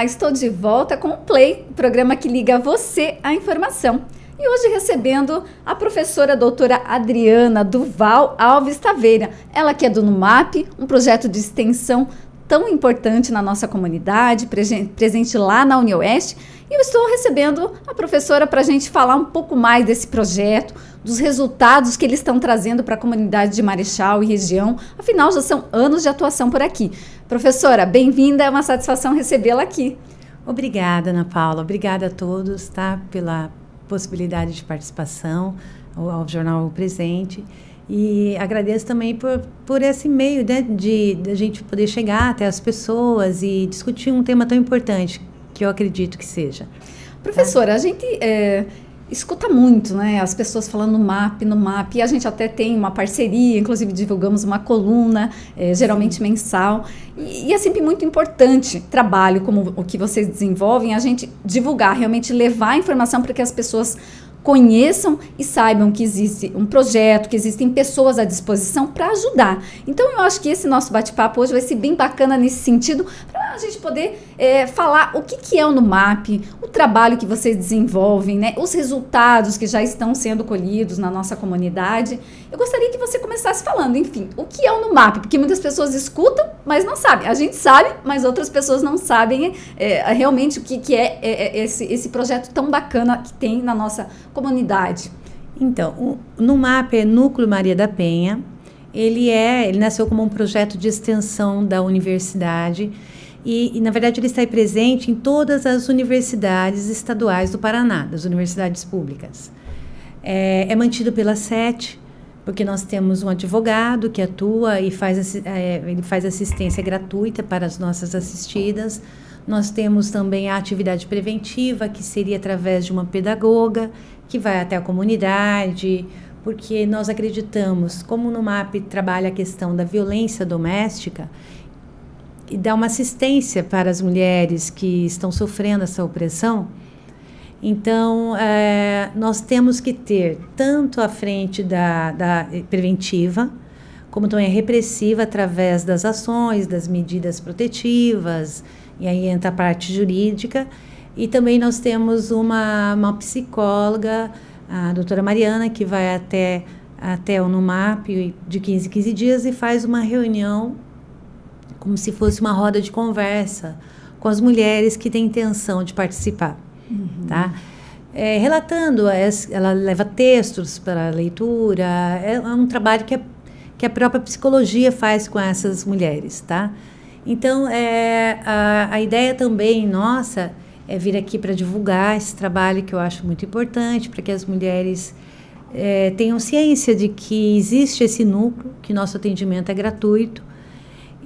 Olá, estou de volta com o Play, o programa que liga você à informação. E hoje recebendo a professora doutora Adriana Duval Alves Taveira, ela que é do NUMAP, um projeto de extensão tão importante na nossa comunidade, presente lá na UniOeste. E eu estou recebendo a professora para a gente falar um pouco mais desse projeto, dos resultados que eles estão trazendo para a comunidade de Marechal e região. Afinal, já são anos de atuação por aqui. Professora, bem-vinda, é uma satisfação recebê-la aqui. Obrigada, Ana Paula. Obrigada a todos, tá, pela possibilidade de participação ao Jornal Presente. E agradeço também por esse meio, né, de a gente poder chegar até as pessoas e discutir um tema tão importante, que eu acredito que seja. Professora, tá? A gente escuta muito, né, as pessoas falando no MAP, e a gente até tem uma parceria, inclusive divulgamos uma coluna, geralmente mensal, e é sempre muito importante trabalho como o que vocês desenvolvem, a gente divulgar, realmente levar a informação para que as pessoas conheçam e saibam que existe um projeto, que existem pessoas à disposição para ajudar. Então, eu acho que esse nosso bate-papo hoje vai ser bem bacana nesse sentido, para a gente poder falar o que é o NUMAP, o trabalho que vocês desenvolvem, né, os resultados que já estão sendo colhidos na nossa comunidade. Eu gostaria que você começasse falando, enfim, o que é o NUMAP, porque muitas pessoas escutam, mas não sabem. A gente sabe, mas outras pessoas não sabem realmente o que é esse projeto tão bacana que tem na nossa comunidade. Então, o NUMAP é Núcleo Maria da Penha. Ele nasceu como um projeto de extensão da universidade e na verdade, ele está presente em todas as universidades estaduais do Paraná, das universidades públicas. É mantido pela SET, porque nós temos um advogado que atua e ele faz assistência gratuita para as nossas assistidas. Nós temos também a atividade preventiva, que seria através de uma pedagoga, que vai até a comunidade, porque nós acreditamos, como o NUMAP trabalha a questão da violência doméstica, e dá uma assistência para as mulheres que estão sofrendo essa opressão. Então, nós temos que ter tanto a frente da preventiva, como também a repressiva, através das ações, das medidas protetivas, e aí entra a parte jurídica. E também nós temos uma psicóloga, a doutora Mariana, que vai até o NUMAP de 15 em 15 dias e faz uma reunião como se fosse uma roda de conversa com as mulheres que têm intenção de participar. Uhum. Tá? Relatando, ela leva textos para leitura, é um trabalho que a própria psicologia faz com essas mulheres. Tá? Então, a ideia também nossa é vir aqui para divulgar esse trabalho, que eu acho muito importante, para que as mulheres tenham ciência de que existe esse núcleo, que nosso atendimento é gratuito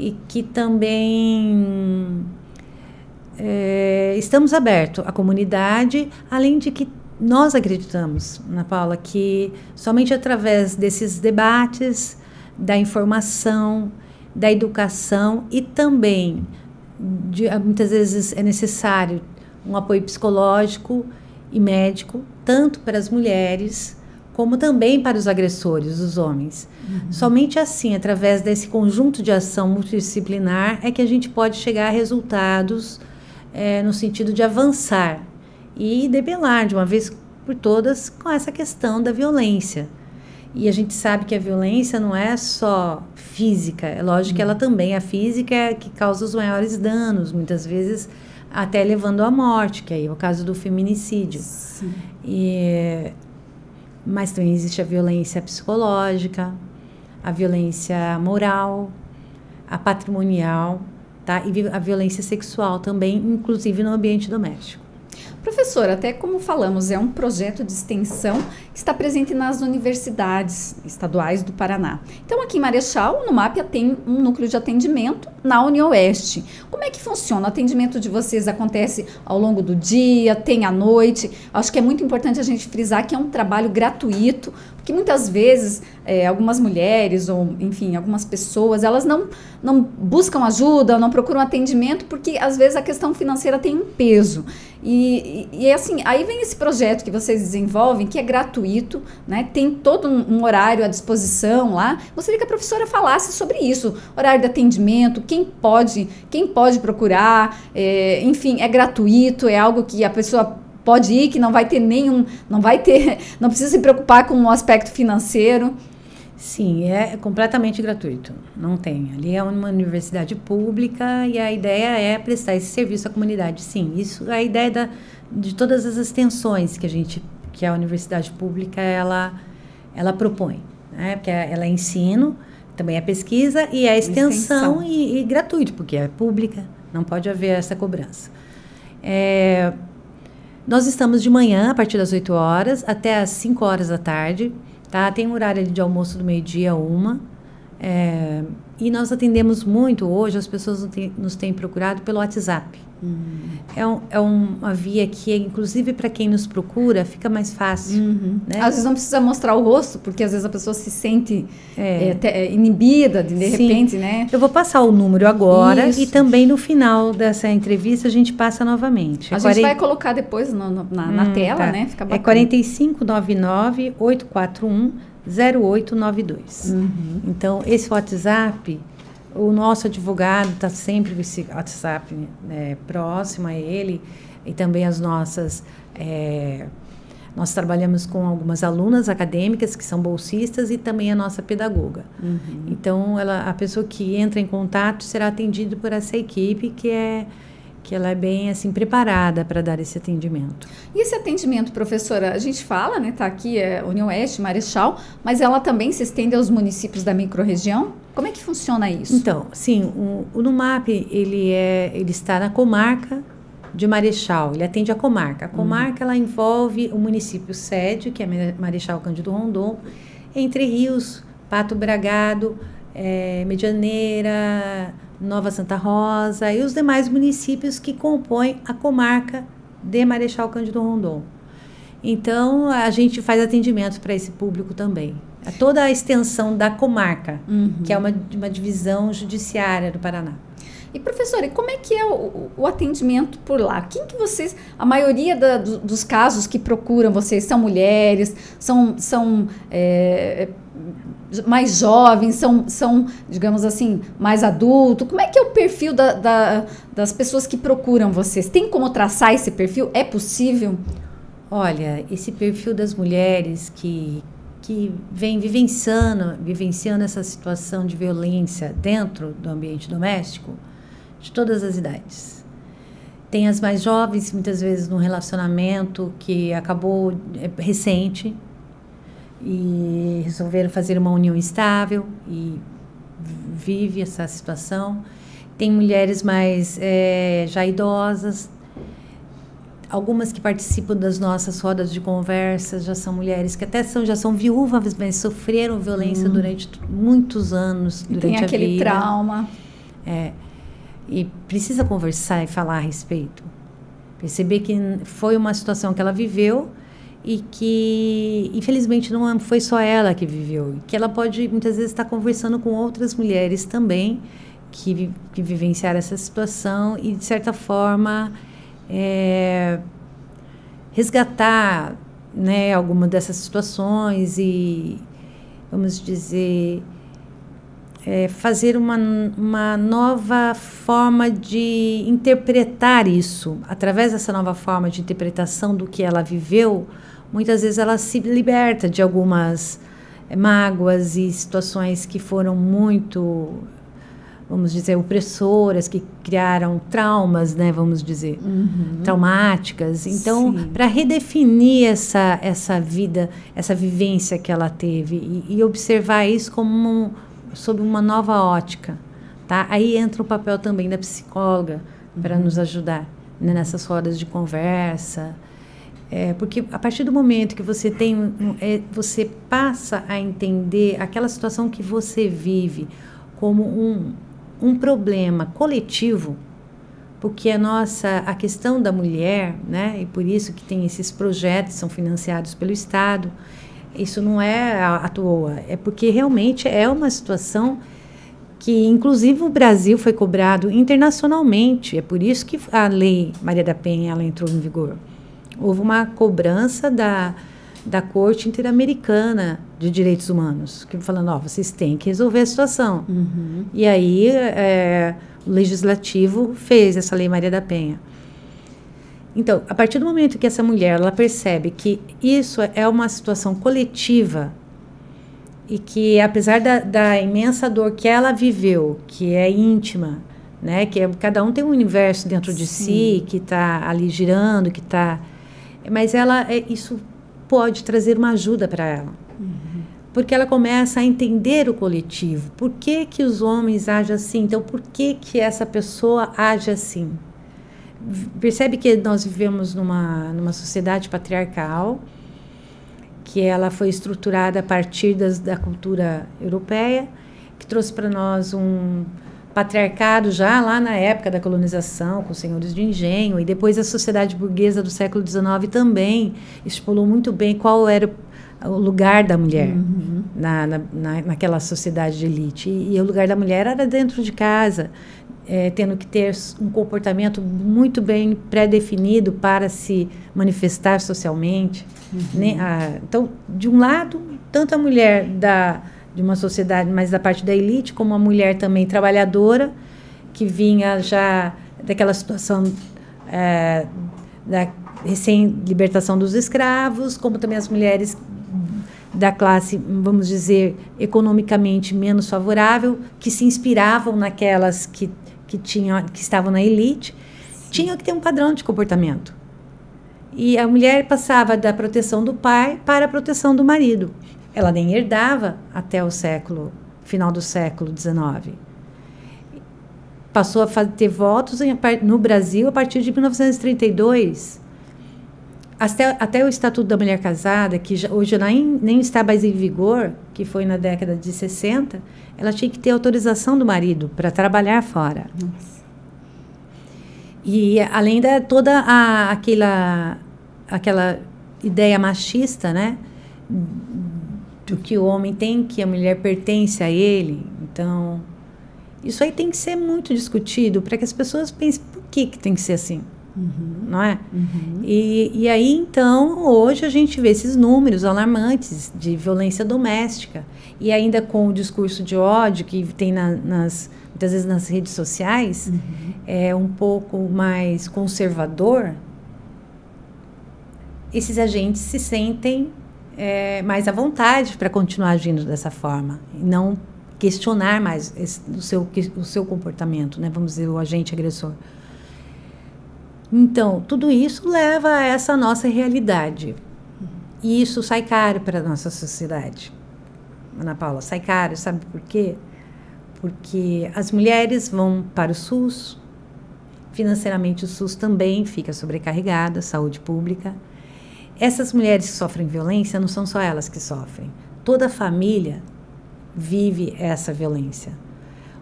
e que também estamos abertos à comunidade, além de que nós acreditamos, Ana Paula, que somente através desses debates, da informação, da educação e também, muitas vezes é necessário um apoio psicológico e médico, tanto para as mulheres, como também para os agressores, os homens. Uhum. Somente assim, através desse conjunto de ação multidisciplinar, é que a gente pode chegar a resultados no sentido de avançar e debelar de uma vez por todas com essa questão da violência. E a gente sabe que a violência não é só física, é lógico que ela também, a física é que causa os maiores danos, muitas vezes até levando à morte, que aí é o caso do feminicídio. Sim. Mas também existe a violência psicológica, a violência moral, a patrimonial, tá? E a violência sexual também, inclusive no ambiente doméstico. Professora, até como falamos, é um projeto de extensão que está presente nas universidades estaduais do Paraná. Então, aqui em Marechal, o NUMAP tem um núcleo de atendimento na UniOeste. Como é que funciona? O atendimento de vocês acontece ao longo do dia, tem à noite? Acho que é muito importante a gente frisar que é um trabalho gratuito, porque muitas vezes algumas mulheres ou, enfim, algumas pessoas, elas não buscam ajuda, não procuram atendimento, porque às vezes a questão financeira tem um peso. E assim, aí vem esse projeto que vocês desenvolvem, que é gratuito, né? Tem todo um horário à disposição lá. Gostaria que a professora falasse sobre isso, horário de atendimento, quem quem pode procurar, enfim, é gratuito, é algo que a pessoa pode ir, que não precisa se preocupar com o aspecto financeiro. Sim, é completamente gratuito, não tem. Ali é uma universidade pública e a ideia é prestar esse serviço à comunidade. Sim, isso é a ideia de todas as extensões que a universidade pública ela propõe, né? Porque ela é ensino, também é pesquisa e é extensão. E gratuito, porque é pública, não pode haver essa cobrança. Nós estamos de manhã, a partir das 8 horas, até às 5 horas da tarde. Tá? Tem um horário de almoço do meio-dia a 1. E nós atendemos muito hoje, as pessoas nos têm procurado pelo WhatsApp. É uma via que, inclusive, para quem nos procura, fica mais fácil. Né? Às vezes não precisa mostrar o rosto, porque às vezes a pessoa se sente inibida, de repente, né? Eu vou passar o número agora. Isso. E também no final dessa entrevista a gente passa novamente. A gente vai colocar depois na tela, tá. Né? Fica bacana. É 4599-8410-0892. Então, esse WhatsApp... O nosso advogado está sempre com esse WhatsApp próximo a ele e também as nossas... nós trabalhamos com algumas alunas acadêmicas que são bolsistas e também a nossa pedagoga. Então, a pessoa que entra em contato será atendida por essa equipe que ela é bem assim preparada para dar esse atendimento. E esse atendimento, professora, a gente fala, né, tá aqui União Oeste, Marechal, mas ela também se estende aos municípios da microrregião? Como é que funciona isso? Então, sim, o NUMAP, ele está na comarca de Marechal, ele atende a comarca. A comarca, ela envolve o município sede, que é Marechal Cândido Rondon, Entre Rios, Pato Bragado, Medianeira, Nova Santa Rosa e os demais municípios que compõem a comarca de Marechal Cândido Rondon. Então, a gente faz atendimento para esse público também. Toda a extensão da comarca, que é uma divisão judiciária do Paraná. E, professora, e como é que é o atendimento por lá? Quem que vocês... A maioria dos casos que procuram vocês são mulheres, são mais jovens, são, digamos assim, mais adultos? Como é que é o perfil das pessoas que procuram vocês? Tem como traçar esse perfil? É possível? Olha, esse perfil das mulheres que vem vivenciando essa situação de violência dentro do ambiente doméstico, de todas as idades. Tem as mais jovens, muitas vezes num relacionamento que acabou recente e resolveram fazer uma união estável e vive essa situação. Tem mulheres mais já idosas. Algumas que participam das nossas rodas de conversa já são mulheres que até já são viúvas, mas sofreram violência durante muitos anos, durante a vida. Tem aquele trauma. E precisa conversar e falar a respeito. Perceber que foi uma situação que ela viveu e que, infelizmente, não foi só ela que viveu. Que ela pode, muitas vezes, estar conversando com outras mulheres também que vivenciaram essa situação e, de certa forma... resgatar, né, alguma dessas situações e, vamos dizer, fazer uma nova forma de interpretar isso. Através dessa nova forma de interpretação do que ela viveu, muitas vezes ela se liberta de algumas mágoas e situações que foram muito... vamos dizer, opressoras, que criaram traumas, né, vamos dizer, traumáticas. Então, para redefinir essa vida, essa vivência que ela teve e observar isso como sob uma nova ótica, tá? Aí entra o papel também da psicóloga para nos ajudar, né, nessas rodas de conversa. Porque a partir do momento que você você passa a entender aquela situação que você vive como um problema coletivo, porque a questão da mulher, né, e por isso que tem esses projetos que são financiados pelo Estado, isso não é à toa, é porque realmente é uma situação que, inclusive, o Brasil foi cobrado internacionalmente, é por isso que a Lei Maria da Penha ela entrou em vigor. Houve uma cobrança da Corte Interamericana de Direitos Humanos, que falando, ó, vocês têm que resolver a situação. E aí o Legislativo fez essa Lei Maria da Penha. Então, a partir do momento que essa mulher ela percebe que isso é uma situação coletiva e que, apesar da imensa dor que ela viveu, que é íntima, né, que cada um tem um universo dentro de si, que está ali girando, que está... Mas isso pode trazer uma ajuda para ela. Porque ela começa a entender o coletivo. Por que que os homens agem assim? Então, por que que essa pessoa age assim? Percebe que nós vivemos numa sociedade patriarcal, que ela foi estruturada a partir da cultura europeia, que trouxe para nós um patriarcado já lá na época da colonização, com os senhores de engenho, e depois a sociedade burguesa do século XIX também estipulou muito bem qual era o lugar da mulher naquela sociedade de elite. E o lugar da mulher era dentro de casa, tendo que ter um comportamento muito bem pré-definido para se manifestar socialmente. Então, de um lado, tanto a mulher de uma sociedade, mas da parte da elite, como a mulher também trabalhadora, que vinha já daquela situação da recém-libertação dos escravos, como também as mulheres da classe, vamos dizer, economicamente menos favorável, que se inspiravam naquelas que estavam na elite, tinham que ter um padrão de comportamento. E a mulher passava da proteção do pai para a proteção do marido. Ela nem herdava até o final do século XIX. Passou a ter votos no Brasil a partir de 1932. Até o Estatuto da Mulher Casada, que hoje nem está mais em vigor, que foi na década de 60, ela tinha que ter autorização do marido para trabalhar fora. Nossa. E além de toda aquela ideia machista, né, do que o homem tem, que a mulher pertence a ele. Então, isso aí tem que ser muito discutido para que as pessoas pensem por que tem que ser assim. Não é? E aí, então, hoje a gente vê esses números alarmantes de violência doméstica. E ainda com o discurso de ódio que tem muitas vezes nas redes sociais, é um pouco mais conservador, esses agentes se sentem mais à vontade para continuar agindo dessa forma. E não questionar mais o seu comportamento, né? Vamos dizer, o agente agressor. Então, tudo isso leva a essa nossa realidade. E isso sai caro para a nossa sociedade. Ana Paula, sai caro, sabe por quê? Porque as mulheres vão para o SUS, financeiramente o SUS também fica sobrecarregado, saúde pública. Essas mulheres que sofrem violência, não são só elas que sofrem. Toda a família vive essa violência.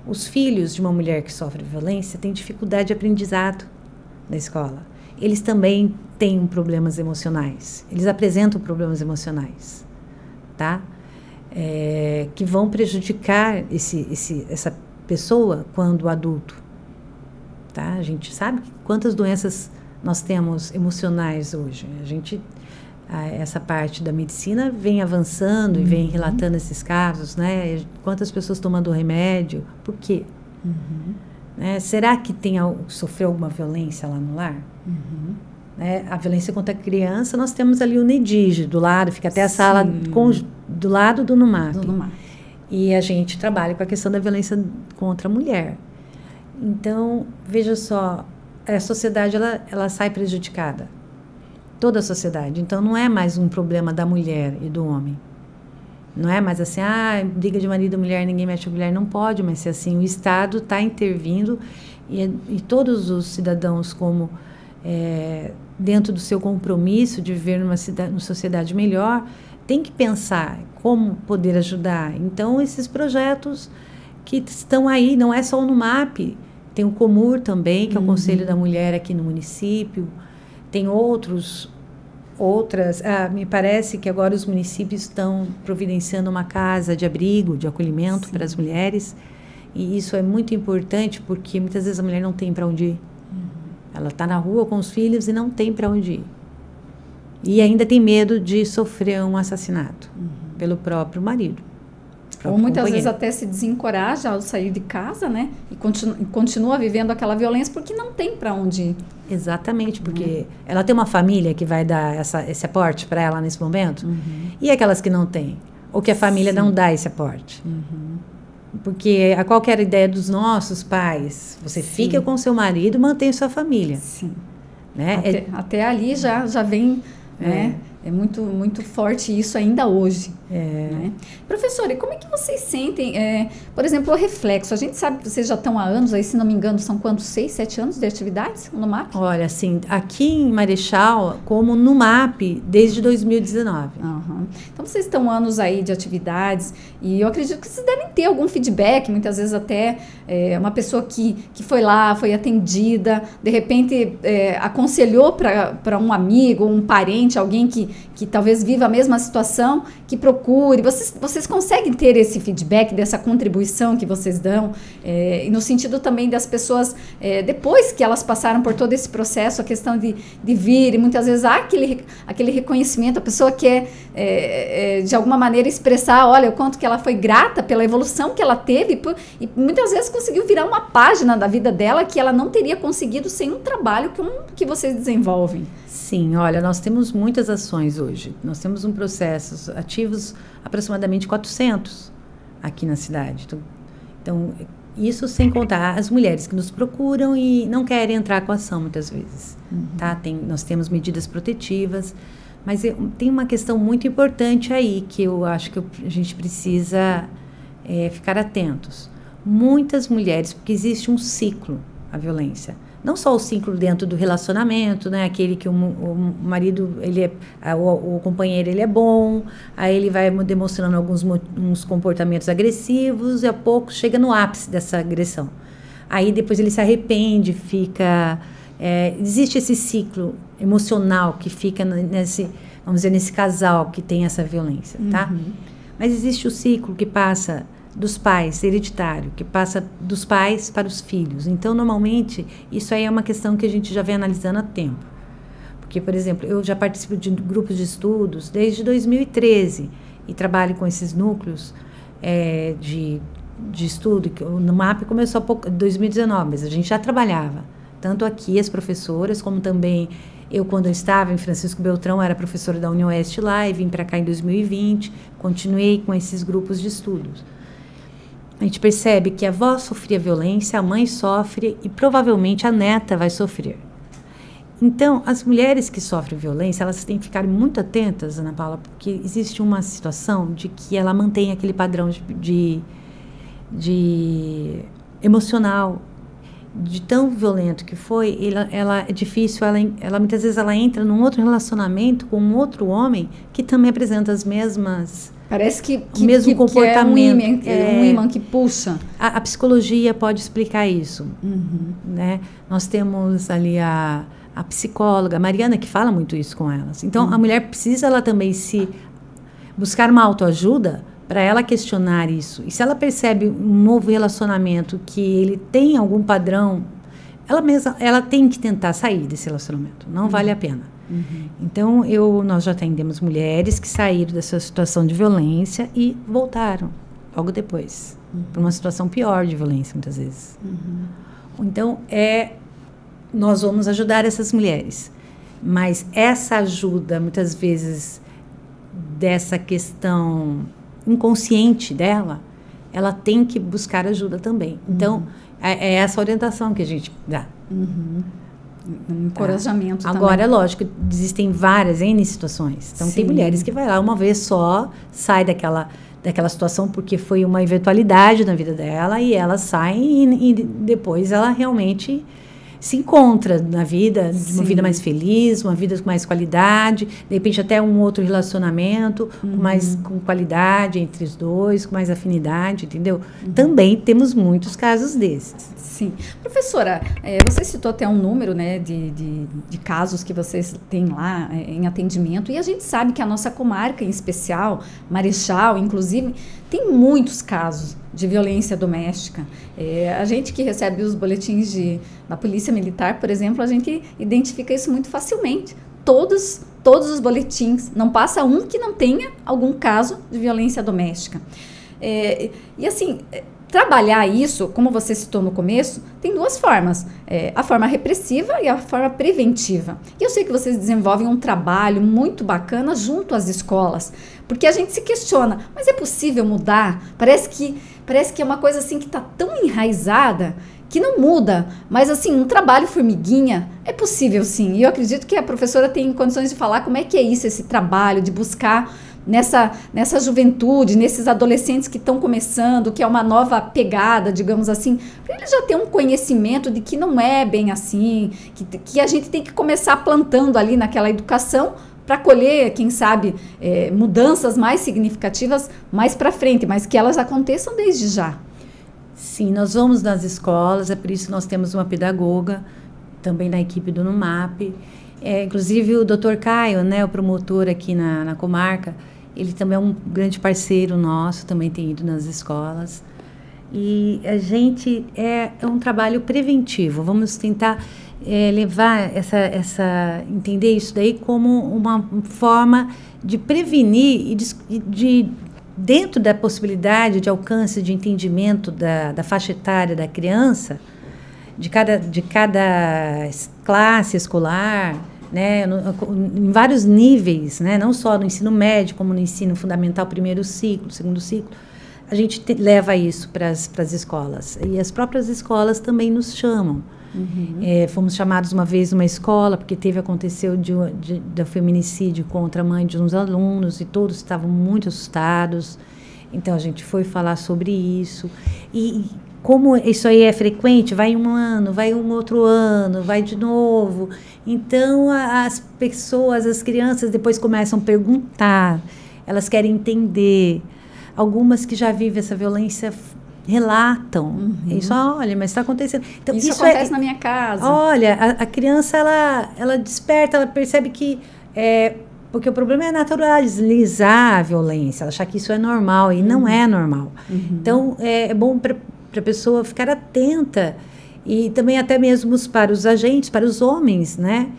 Os filhos de uma mulher que sofre violência têm dificuldade de aprendizado na escola. Eles também têm problemas emocionais. Eles apresentam problemas emocionais, tá? Que vão prejudicar essa pessoa quando adulto, tá? A gente sabe quantas doenças nós temos emocionais hoje. Essa parte da medicina vem avançando e vem relatando esses casos, né? Quantas pessoas tomando remédio? Por quê? Será que sofreu alguma violência lá no lar? A violência contra a criança, nós temos ali o NEDIG do lado, fica até a sala do lado do NUMAP. E a gente trabalha com a questão da violência contra a mulher. Então, veja só, a sociedade ela sai prejudicada. Toda a sociedade. Então, não é mais um problema da mulher e do homem. Não é mais assim, briga de marido e mulher, ninguém mexe com mulher. Não pode mais ser assim. O Estado está intervindo e todos os cidadãos, como dentro do seu compromisso de viver numa sociedade melhor, tem que pensar como poder ajudar. Então, esses projetos que estão aí, não é só o NUMAP, tem o COMUR também, que é o Conselho da Mulher aqui no município, tem outras. Me parece que agora os municípios estão providenciando uma casa de abrigo, de acolhimento para as mulheres. E isso é muito importante porque muitas vezes a mulher não tem para onde ir. Ela está na rua com os filhos e não tem para onde ir. E ainda tem medo de sofrer um assassinato pelo próprio marido. Ou muitas vezes até se desencoraja ao sair de casa, né? E continua vivendo aquela violência porque não tem para onde ir. Exatamente, porque ela tem uma família que vai dar esse aporte para ela nesse momento. E aquelas que não têm? Ou que a família não dá esse aporte? Porque a qualquer ideia dos nossos pais, você fica com seu marido, mantém sua família. Sim. Né? Até ali já vem... né? É muito, muito forte isso ainda hoje. Né? Professora, e como é que vocês sentem, por exemplo, o reflexo? A gente sabe que vocês já estão há anos, aí, se não me engano, são quantos? 6, 7 anos de atividades no MAP? Olha, assim, aqui em Marechal, como no MAP, desde 2019. Então, vocês estão anos aí de atividades e eu acredito que vocês devem ter algum feedback, muitas vezes até uma pessoa que foi lá, foi atendida, de repente aconselhou para um amigo, um parente, alguém que talvez viva a mesma situação, que procure. Vocês conseguem ter esse feedback, dessa contribuição que vocês dão, e no sentido também das pessoas, depois que elas passaram por todo esse processo, a questão de vir, e muitas vezes há aquele reconhecimento, a pessoa quer, de alguma maneira, expressar, olha, o quanto que ela foi grata pela evolução que ela teve, e muitas vezes conseguiu virar uma página da vida dela que ela não teria conseguido sem um trabalho que vocês desenvolvem. Sim, olha, nós temos muitas ações hoje. Nós temos processos ativos, aproximadamente 400 aqui na cidade. Então, isso sem contar as mulheres que nos procuram e não querem entrar com a ação muitas vezes. Tá? Nós temos medidas protetivas, mas tem uma questão muito importante aí que eu acho que a gente precisa ficar atentos. Muitas mulheres, porque existe um ciclo, a violência. Não só o ciclo dentro do relacionamento, né? Aquele que o marido, o companheiro, ele é bom, aí ele vai demonstrando uns comportamentos agressivos e a pouco chega no ápice dessa agressão. Aí depois ele se arrepende, fica... existe esse ciclo emocional que fica vamos dizer, nesse casal que tem essa violência, tá? Mas existe o ciclo que passa dos pais, hereditário, que passa dos pais para os filhos. Então, normalmente, isso aí é uma questão que a gente já vem analisando há tempo. Porque, por exemplo, eu já participo de grupos de estudos desde 2013 e trabalho com esses núcleos de estudo. No MAP começou em 2019, mas a gente já trabalhava. Tanto aqui, as professoras, como também eu, quando eu estava em Francisco Beltrão, era professora da União Oeste lá e vim para cá em 2020, continuei com esses grupos de estudos. A gente percebe que a avó sofria violência, a mãe sofre e provavelmente a neta vai sofrer. Então, as mulheres que sofrem violência, elas têm que ficar muito atentas, Ana Paula, porque existe uma situação de que ela mantém aquele padrão de emocional, de tão violento que foi, ela é difícil, ela muitas vezes ela entra num outro relacionamento com um outro homem que também apresenta as mesmas... Parece o mesmo comportamento. Um imã que puxa. A psicologia pode explicar isso. Né? Nós temos ali a psicóloga, a Mariana, que fala muito isso com elas. Então, a mulher precisa ela também buscar uma autoajuda para ela questionar isso. E se ela percebe um novo relacionamento que ele tem algum padrão, ela tem que tentar sair desse relacionamento. Não vale a pena. Então, nós já atendemos mulheres que saíram dessa situação de violência e voltaram logo depois para uma situação pior de violência, muitas vezes. Então, nós vamos ajudar essas mulheres. Mas essa ajuda, muitas vezes, dessa questão inconsciente dela, ela tem que buscar ajuda também. Então, é essa orientação que a gente dá. Um encorajamento também. Agora, é lógico, existem várias N situações. Então, tem mulheres que vai lá uma vez só, sai daquela situação porque foi uma eventualidade na vida dela e ela sai e depois ela realmente se encontra na vida, uma vida mais feliz, uma vida com mais qualidade, de repente até um outro relacionamento com qualidade entre os dois, com mais afinidade, entendeu? Também temos muitos casos desses. Sim. Professora, você citou até um número, né, de casos que vocês têm lá em atendimento, e a gente sabe que a nossa comarca, em especial, Marechal, inclusive, tem muitos casos de violência doméstica. A gente que recebe os boletins da Polícia Militar, por exemplo, a gente identifica isso muito facilmente. Todos todos os boletins, não passa um que não tenha algum caso de violência doméstica. E assim, trabalhar isso, como você citou no começo, tem duas formas, a forma repressiva e a forma preventiva. E eu sei que vocês desenvolvem um trabalho muito bacana junto às escolas, porque a gente se questiona, mas é possível mudar? Parece que é uma coisa assim que está tão enraizada que não muda, mas assim, um trabalho formiguinha é possível sim, e eu acredito que a professora tem condições de falar como é que é isso, esse trabalho de buscar nessa juventude, nesses adolescentes que estão começando, que é uma nova pegada, digamos assim, para eles já terem um conhecimento de que não é bem assim, que a gente tem que começar plantando ali naquela educação para colher, quem sabe, mudanças mais significativas mais para frente, mas que elas aconteçam desde já. Sim, nós vamos nas escolas, é por isso que nós temos uma pedagoga, também na equipe do NUMAP. Inclusive o Dr. Caio, né, o promotor aqui na comarca, ele também é um grande parceiro nosso, também tem ido nas escolas. E a gente é um trabalho preventivo, vamos tentar levar entender isso daí como uma forma de prevenir e de dentro da possibilidade de alcance de entendimento da faixa etária da criança, de cada classe escolar, né, em vários níveis, né, não só no ensino médio, como no ensino fundamental, primeiro ciclo, segundo ciclo, a gente leva isso para as escolas. E as próprias escolas também nos chamam. Uhum. Fomos chamados uma vez numa escola, porque aconteceu de feminicídio contra a mãe de uns alunos, e todos estavam muito assustados. Então, a gente foi falar sobre isso. E como isso aí é frequente, vai um ano, vai um outro ano, vai de novo. Então, as pessoas, as crianças, depois começam a perguntar, elas querem entender. Algumas que já vivem essa violência relatam. Uhum. Isso, olha, mas está acontecendo. Então, isso acontece na minha casa. Olha, a criança, ela desperta, ela percebe que... porque o problema é naturalizar a violência, ela achar que isso é normal, e não é normal. Uhum. Então, é bom para a pessoa ficar atenta, e também até mesmo para os agentes, para os homens, né?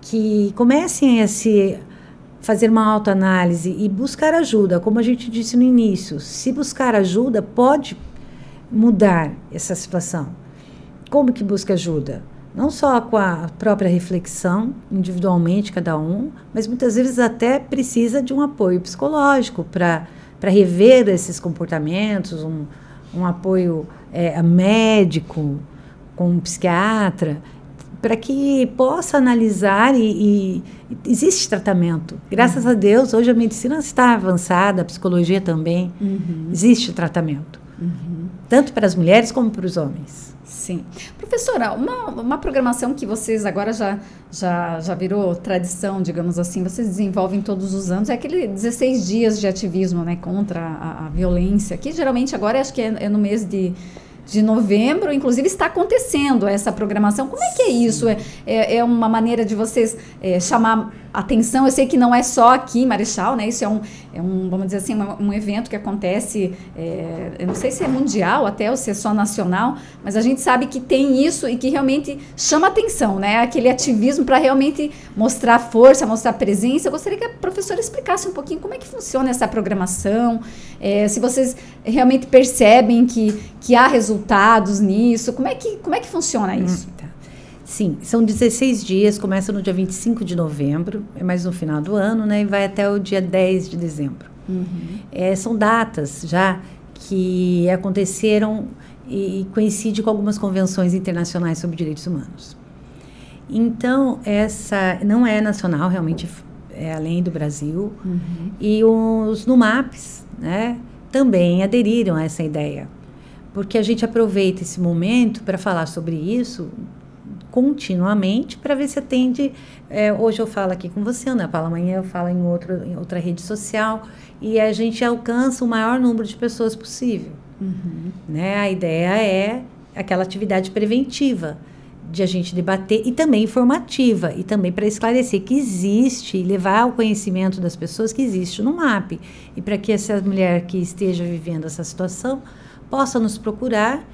Que comecem a fazer uma autoanálise e buscar ajuda, como a gente disse no início. Se buscar ajuda, pode mudar essa situação. Como que busca ajuda? Não só com a própria reflexão, individualmente, cada um, mas muitas vezes até precisa de um apoio psicológico para rever esses comportamentos, um apoio médico, com um psiquiatra, para que possa analisar e existe tratamento. Graças a Deus, hoje a medicina está avançada, a psicologia também, existe tratamento. Tanto para as mulheres como para os homens. Sim. Professora, uma programação que vocês agora já virou tradição, digamos assim, vocês desenvolvem todos os anos, é aquele 16 dias de ativismo, né, contra a violência, que geralmente agora acho que é no mês de novembro, inclusive está acontecendo essa programação. Como é que é isso? É uma maneira de vocês chamar atenção? Eu sei que não é só aqui em Marechal, né? Isso é um vamos dizer assim, um evento que acontece, eu não sei se é mundial até ou se é só nacional, mas a gente sabe que tem isso e que realmente chama atenção, né? Aquele ativismo para realmente mostrar força, mostrar presença. Eu gostaria que a professora explicasse um pouquinho como é que funciona essa programação, se vocês realmente percebem que há resultados nisso, como é que funciona isso? Tá. Sim, são 16 dias, começa no dia 25 de novembro, é mais no final do ano, né, e vai até o dia 10 de dezembro. São datas já que aconteceram e coincidem com algumas convenções internacionais sobre direitos humanos. Então, essa não é nacional, realmente é além do Brasil, e os NUMAPs, né, também aderiram a essa ideia, porque a gente aproveita esse momento para falar sobre isso continuamente, para ver se atende. Hoje eu falo aqui com você, Ana Paula, amanhã eu falo em outra rede social, e a gente alcança o maior número de pessoas possível. Né? A ideia é aquela atividade preventiva, de a gente debater, e também informativa, e também para esclarecer que existe, e levar ao conhecimento das pessoas que existe no MAP, e para que essa mulher que esteja vivendo essa situação possa nos procurar,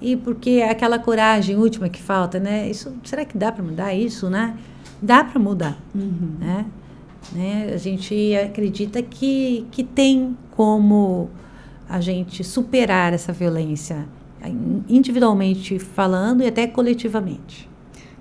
e porque aquela coragem última que falta, né? Será que dá para mudar isso, né? Dá para mudar, né? né? A gente acredita que tem como a gente superar essa violência, individualmente falando e até coletivamente.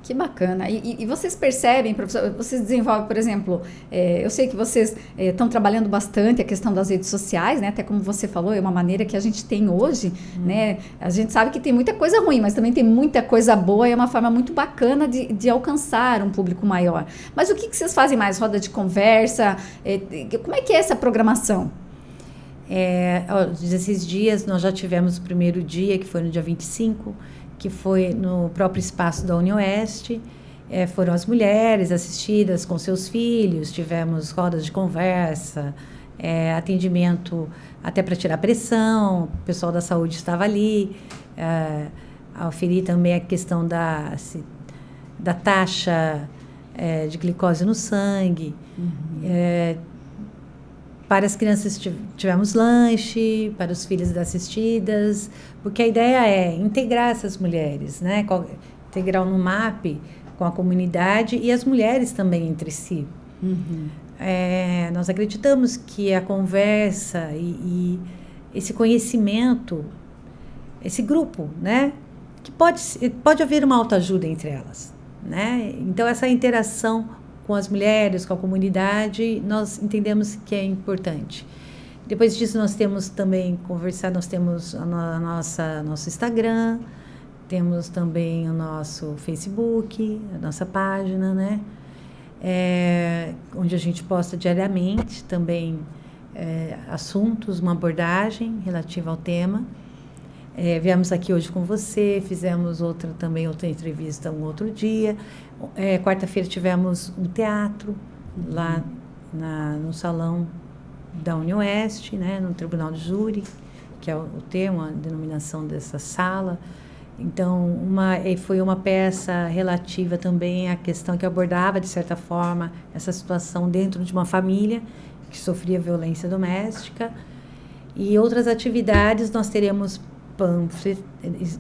Que bacana. E vocês percebem, professor, vocês desenvolvem, por exemplo, eu sei que vocês estão trabalhando bastante a questão das redes sociais, né? Até como você falou, é uma maneira que a gente tem hoje, né? A gente sabe que tem muita coisa ruim, mas também tem muita coisa boa e é uma forma muito bacana de alcançar um público maior. Mas o que vocês fazem mais? Roda de conversa? Como é que é essa programação? Esses dias nós já tivemos o primeiro dia, que foi no dia 25, que foi no próprio espaço da UniOeste. Foram as mulheres assistidas com seus filhos, tivemos rodas de conversa, atendimento até para tirar pressão, o pessoal da saúde estava ali, aferir também a questão da taxa de glicose no sangue. Para as crianças tivemos lanche, para os filhos das assistidas, porque a ideia é integrar essas mulheres, né? Integrar no MAP com a comunidade e as mulheres também entre si. Nós acreditamos que a conversa e esse conhecimento, esse grupo, né? Que pode haver uma autoajuda entre elas, né? Então, essa interação com as mulheres, com a comunidade, nós entendemos que é importante. Depois disso, nós temos também nós temos nosso Instagram, temos também o nosso Facebook, a nossa página, né? Onde a gente posta diariamente também assuntos, uma abordagem relativa ao tema. Viemos aqui hoje com você, fizemos outra entrevista um outro dia. Quarta-feira tivemos um teatro lá no salão da UniOeste, né, no Tribunal de Júri, que é o termo, a denominação dessa sala. Então, foi uma peça relativa também à questão que abordava, de certa forma, essa situação dentro de uma família que sofria violência doméstica. E outras atividades, nós teremos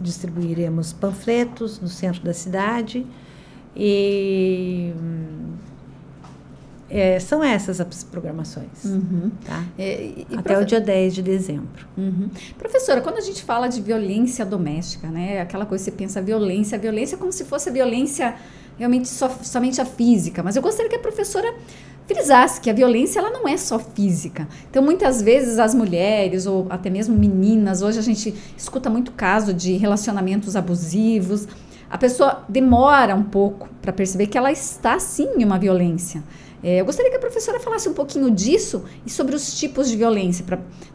distribuiremos panfletos no centro da cidade e são essas as programações, tá? Até o dia 10 de dezembro. Professora, quando a gente fala de violência doméstica, né, aquela coisa que você pensa violência é como se fosse a violência realmente somente a física, mas eu gostaria que a professora frisasse que a violência ela não é só física. Então, muitas vezes as mulheres ou até mesmo meninas, hoje a gente escuta muito caso de relacionamentos abusivos, a pessoa demora um pouco para perceber que ela está sim em uma violência. Eu gostaria que a professora falasse um pouquinho disso e sobre os tipos de violência.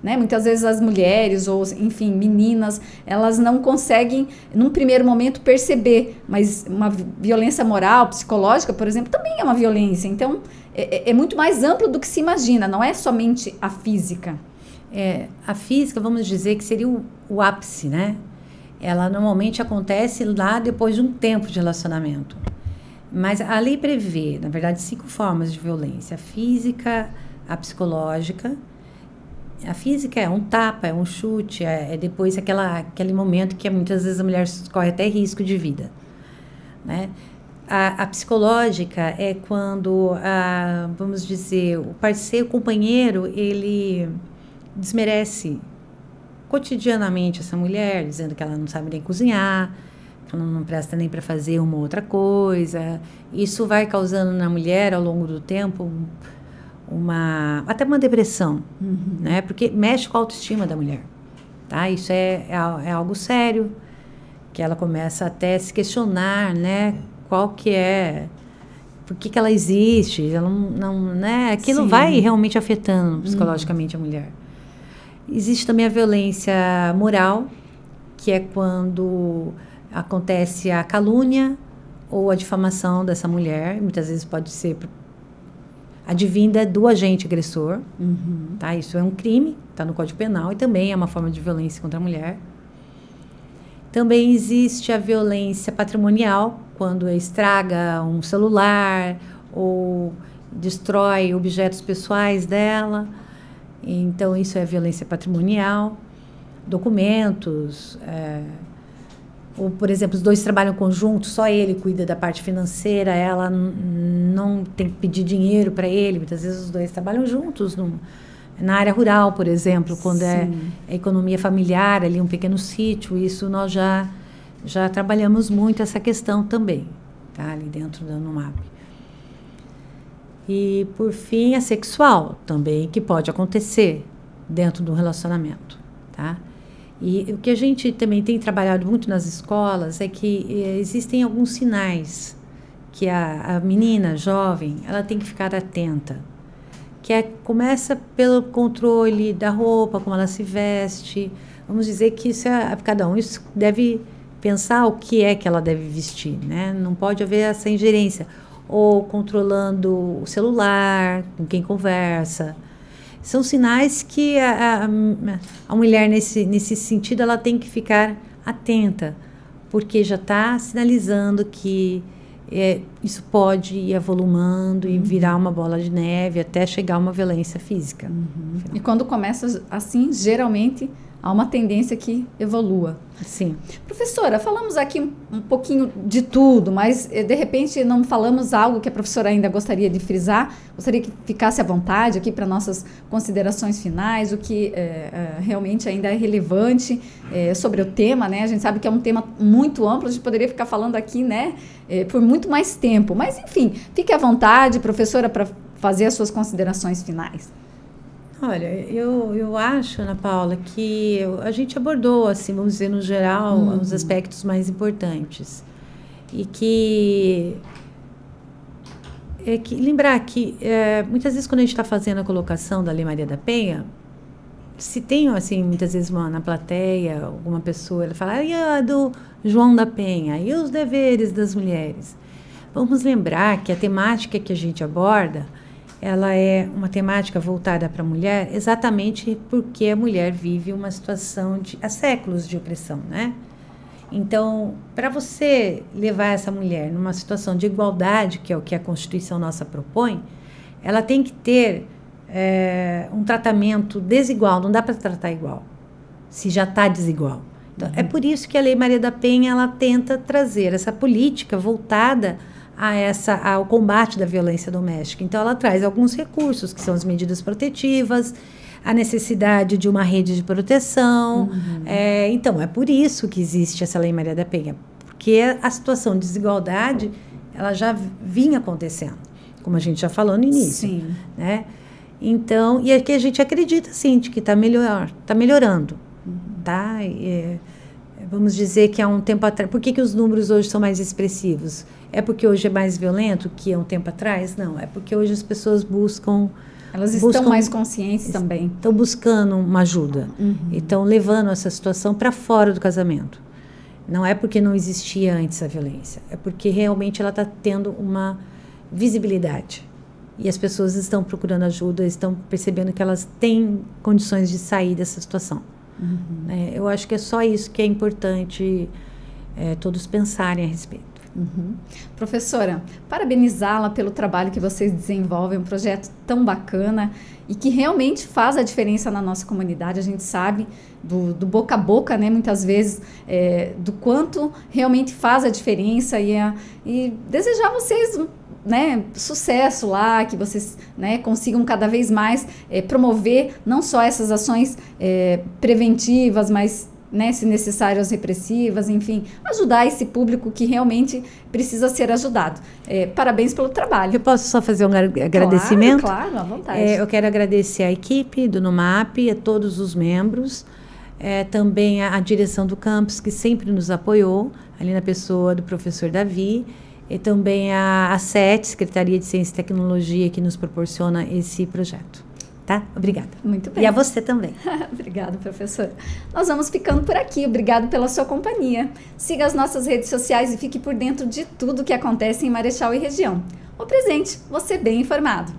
Né? Muitas vezes as mulheres ou, enfim, meninas, elas não conseguem, num primeiro momento, perceber. Mas uma violência moral, psicológica, por exemplo, também é uma violência. Então, é muito mais amplo do que se imagina, não é somente a física. A física, vamos dizer, que seria o ápice, né? Ela normalmente acontece lá depois de um tempo de relacionamento. Mas a lei prevê, na verdade, 5 formas de violência. A física, a psicológica. A física é um tapa, é um chute, depois aquele momento que muitas vezes a mulher corre até risco de vida, né? A psicológica é quando, vamos dizer, o parceiro, o companheiro, ele desmerece cotidianamente essa mulher, dizendo que ela não sabe nem cozinhar, ela não presta nem para fazer uma outra coisa. Isso vai causando na mulher, ao longo do tempo, até uma depressão, né? Porque mexe com a autoestima da mulher, tá? Isso é algo sério, que ela começa até a se questionar, né? Qual que é, por que ela existe, ela não, né? Aquilo Sim. vai realmente afetando psicologicamente a mulher. Existe também a violência moral, que é quando acontece a calúnia ou a difamação dessa mulher, muitas vezes pode ser advinda do agente agressor, tá? Isso é um crime, está no Código Penal e também é uma forma de violência contra a mulher. Também existe a violência patrimonial, quando estraga um celular ou destrói objetos pessoais dela. Então, isso é violência patrimonial. Documentos, Ou, por exemplo, os dois trabalham conjuntos, só ele cuida da parte financeira, ela não tem que pedir dinheiro para ele. Muitas vezes os dois trabalham juntos na área rural, por exemplo, quando é a economia familiar, ali um pequeno sítio. Isso nós já trabalhamos muito essa questão também, tá? Ali dentro da NUMAP. E, por fim, a sexual também, que pode acontecer dentro do relacionamento, tá? E o que a gente também tem trabalhado muito nas escolas é que existem alguns sinais que a menina jovem, ela tem que ficar atenta. Começa pelo controle da roupa, como ela se veste. Vamos dizer que isso cada um deve pensar o que é que ela deve vestir, né? Não pode haver essa ingerência. Ou controlando o celular, com quem conversa. São sinais que a mulher, nesse sentido, ela tem que ficar atenta, porque já está sinalizando que isso pode ir avolumando e virar uma bola de neve até chegar a uma violência física. E quando começa assim, geralmente há uma tendência que evolua. Sim. Professora, falamos aqui um pouquinho de tudo, mas de repente não falamos algo que a professora ainda gostaria de frisar. Gostaria que ficasse à vontade aqui para nossas considerações finais, o que realmente ainda é relevante sobre o tema, né? A gente sabe que é um tema muito amplo, a gente poderia ficar falando aqui, né, por muito mais tempo. Mas, enfim, fique à vontade, professora, para fazer as suas considerações finais. Olha, eu acho, Ana Paula, que a gente abordou, assim, vamos dizer, no geral, os aspectos mais importantes. E que lembrar que, muitas vezes, quando a gente está fazendo a colocação da Lei Maria da Penha, se tem, assim, muitas vezes na plateia, alguma pessoa, ela fala, e a do João da Penha, e os deveres das mulheres? Vamos lembrar que a temática que a gente aborda, ela é uma temática voltada para a mulher exatamente porque a mulher vive uma situação há séculos de opressão, né? Então, para você levar essa mulher numa situação de igualdade, que é o que a Constituição nossa propõe, ela tem que ter um tratamento desigual, não dá para tratar igual, se já está desigual. Então, é por isso que a Lei Maria da Penha, ela tenta trazer essa política voltada ao combate da violência doméstica. Então, ela traz alguns recursos, que são as medidas protetivas, a necessidade de uma rede de proteção. Então, é por isso que existe essa Lei Maria da Penha, porque a situação de desigualdade, ela já vinha acontecendo, como a gente já falou no início. Sim. Né? Então, e aqui a gente acredita, sim, de que está melhorando. Tá? Vamos dizer que há um tempo atrás... Por que os números hoje são mais expressivos? É porque hoje é mais violento que há um tempo atrás? Não, é porque hoje as pessoas buscam... Elas estão mais conscientes também. Estão buscando uma ajuda. Estão levando essa situação para fora do casamento. Não é porque não existia antes a violência. É porque realmente ela está tendo uma visibilidade. E as pessoas estão procurando ajuda, estão percebendo que elas têm condições de sair dessa situação. Eu acho que é só isso que é importante todos pensarem a respeito. Professora, parabenizá-la pelo trabalho que vocês desenvolvem, um projeto tão bacana e que realmente faz a diferença na nossa comunidade. A gente sabe do boca a boca, né, muitas vezes, do quanto realmente faz a diferença e desejar vocês, né, sucesso lá, que vocês, né, consigam cada vez mais promover não só essas ações preventivas, mas, né, se necessário, as repressivas, enfim, ajudar esse público que realmente precisa ser ajudado. Parabéns pelo trabalho. Eu posso só fazer um agradecimento? Claro, à vontade. Eu quero agradecer à equipe do NUMAP, a todos os membros, também a direção do campus, que sempre nos apoiou, ali na pessoa do professor Davi, e também a SET, Secretaria de Ciência e Tecnologia, que nos proporciona esse projeto. Tá? Obrigada. Muito bem. E a você também. Obrigada, professora. Nós vamos ficando por aqui. Obrigado pela sua companhia. Siga as nossas redes sociais e fique por dentro de tudo que acontece em Marechal e região. O Presente, você bem informado.